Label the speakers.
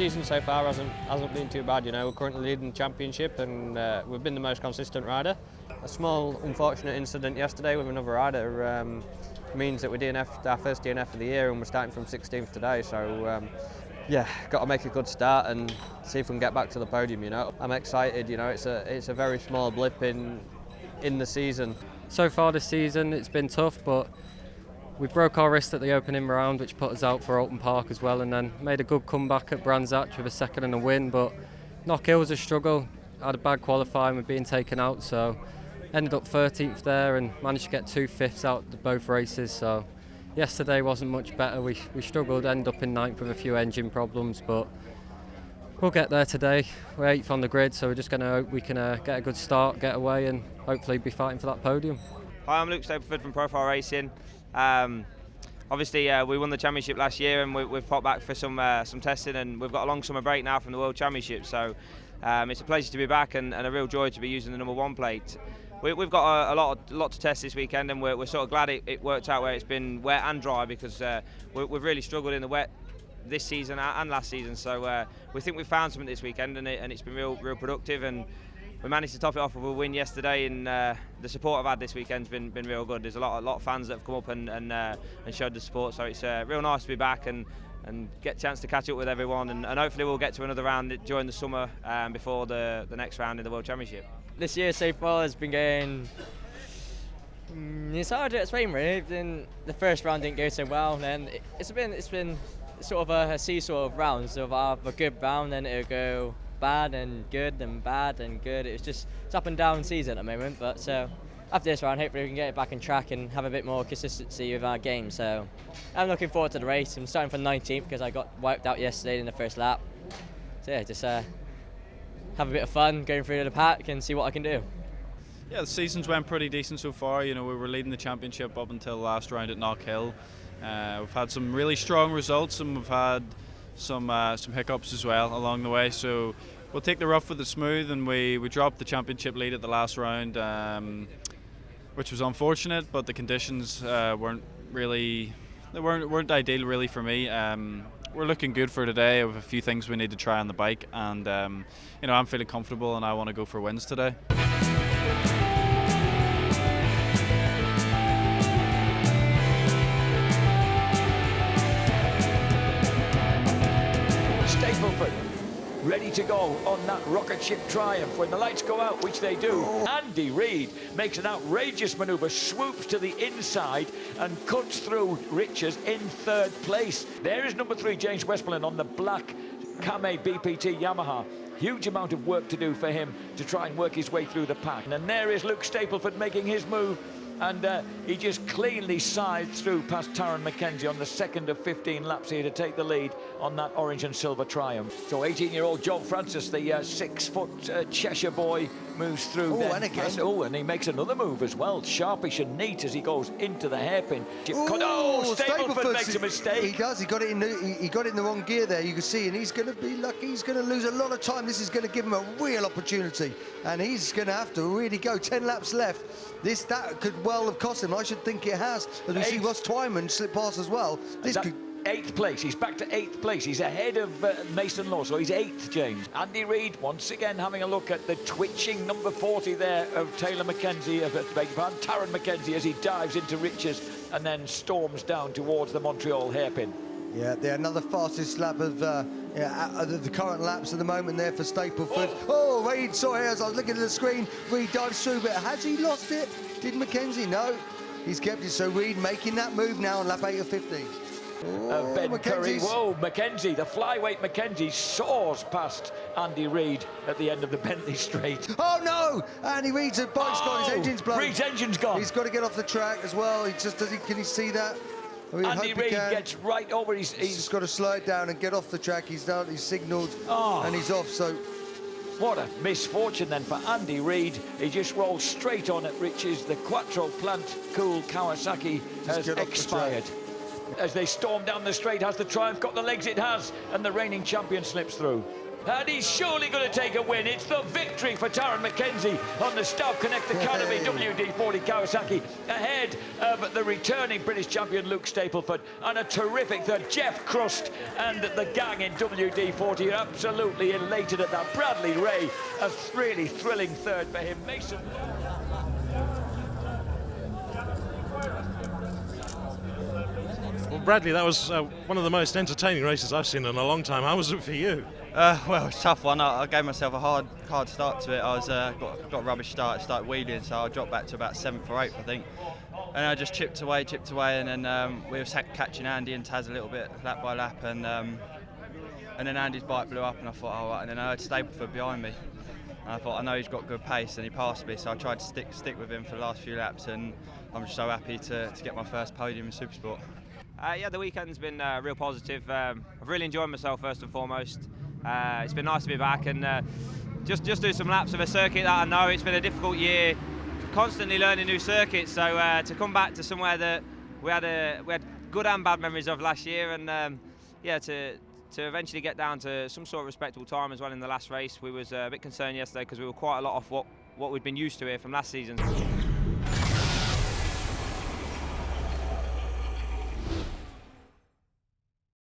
Speaker 1: season so far hasn't been too bad. You know, we're currently leading the championship, and we've been the most consistent rider. A small unfortunate incident yesterday with another rider means that we're DNF, our first DNF of the year, and we're starting from 16th today. So yeah, got to make a good start and see if we can get back to the podium. You know, I'm excited. You know, it's a very small blip in the season.
Speaker 2: So far this season, it's been tough, but we broke our wrist at the opening round, which put us out for Oulton Park as well, and then made a good comeback at Brands Hatch with a second and a win. But Knockhill was a struggle. Had a bad qualifying with being taken out, so ended up 13th there and managed to get 2 fifths out of both races. So yesterday wasn't much better. We struggled, ended up in 9th with a few engine problems, but we'll get there today. We're 8th on the grid, so we're just going to hope we can get a good start, get away, and hopefully be fighting for that podium.
Speaker 3: Hi, I'm Luke Stapleford from Profile Racing. Obviously, we won the championship last year, and we've popped back for some testing, and we've got a long summer break now from the World Championship. So it's a pleasure to be back, and a real joy to be using the number 1 plate. We've got a lot to test this weekend, and we're sort of glad it worked out where it's been wet and dry, because we've really struggled in the wet this season and last season. So we think we've found something this weekend, and it's been real productive, and we managed to top it off with a win yesterday, and the support I've had this weekend's been real good. There's a lot of fans that have come up and showed the support, so it's real nice to be back and get a chance to catch up with everyone, and hopefully we'll get to another round during the summer before the next round in the World Championship.
Speaker 4: This year so far has been going, it's hard to explain really. The first round didn't go so well, and then it's been sort of a seesaw of rounds. So I'll have a good round, then it'll go bad and good and bad and good. It's up and down season at the moment, but so after this round hopefully we can get it back on track and have a bit more consistency with our game. So I'm looking forward to the race. I'm starting from 19th because I got wiped out yesterday in the first lap. So yeah, just have a bit of fun going through the pack and see what I can do.
Speaker 5: Yeah, the season's went pretty decent so far. You know, we were leading the championship up until the last round at Knockhill. We've had some really strong results, and we've had some hiccups as well along the way. So we'll take the rough with the smooth, and we dropped the championship lead at the last round, which was unfortunate. But the conditions weren't ideal really for me. We're looking good for today. We have a few things we need to try on the bike, and you know, I'm feeling comfortable, and I want to go for wins today.
Speaker 6: Stapleford ready to go on that rocket ship triumph when the lights go out, which they do. Andy Reid makes an outrageous manoeuvre, swoops to the inside and cuts through Richards in 3rd place. There is number 3, James Westmoreland, on the black Kame BPT Yamaha. Huge amount of work to do for him to try and work his way through the pack. And there is Luke Stapleford making his move, and he just cleanly scythed through past Taron McKenzie on the 2nd of 15 laps here to take the lead on that orange and silver triumph. So 18-year-old John Francis, the 6-foot Cheshire boy, moves through.
Speaker 7: And again.
Speaker 6: And he makes another move as well, sharpish and neat as he goes into the hairpin. Stapleford makes a mistake.
Speaker 7: He does. He got it in the wrong gear there. You can see, and he's going to be lucky. He's going to lose a lot of time. This is going to give him a real opportunity, and he's going to have to really go. 10 laps left. That could well have cost him. I should think it has. As we see Ross Twyman slip past as well. This could.
Speaker 6: 8th place. He's back to 8th place. He's ahead of Mason Law, so he's 8th, James. Andy Reid once again having a look at the twitching number 40 there of Taron McKenzie as he dives into Richards and then storms down towards the Montreal hairpin.
Speaker 7: Yeah, they're another fastest lap of the current laps at the moment there for Stapleford. Oh, Reid, sorry, as I was looking at the screen, Reid dives through, but has he lost it? Did McKenzie? No, he's kept it. So Reid making that move now on lap 8 of 15.
Speaker 6: Ben Curry, whoa, McKenzie, the flyweight McKenzie soars past Andy Reid at the end of the Bentley Straight.
Speaker 7: Oh no! Andy Reid's bike's gone, his engine's blown.
Speaker 6: Reid's engine's gone.
Speaker 7: He's got to get off the track as well. Can he see that?
Speaker 6: Andy Reid gets right over.
Speaker 7: He's just got to slow it down and get off the track. He's signalled and he's off. So
Speaker 6: what a misfortune then for Andy Reid. He just rolls straight on at Richards. The Quattro Plant Cool Kawasaki has expired. As they storm down the straight, has the Triumph got the legs it has, and the reigning champion slips through. and he's surely going to take a win. It's the victory for Taron McKenzie on the Staff Connect Academy WD-40 Kawasaki, ahead of the returning British champion Luke Stapleford, and a terrific third. Jeff Crust and the gang in WD-40 are absolutely elated at that. Bradley Ray, a really thrilling third for him. Mason.
Speaker 8: Well, Bradley, that was one of the most entertaining races I've seen in a long time. How was it for you?
Speaker 9: Well, it's a tough one. I gave myself a hard start to it. I was got a rubbish start. It started wheeling, so I dropped back to about 7th or 8th, I think. And I just chipped away, and then we were catching Andy and Taz a little bit, lap by lap, and then Andy's bike blew up, and I thought, oh, right. And then I heard Stapleford behind me. And I thought, I know he's got good pace, and he passed me, so I tried to stick with him for the last few laps, and I'm just so happy to get my first podium in Supersport.
Speaker 3: Yeah, the weekend's been real positive. I've really enjoyed myself first and foremost. It's been nice to be back and just do some laps of a circuit that I know. It's been a difficult year, constantly learning new circuits. So to come back to somewhere that we had good and bad memories of last year, and yeah, to eventually get down to some sort of respectable time as well in the last race. We was a bit concerned yesterday because we were quite a lot off what we'd been used to here from last season.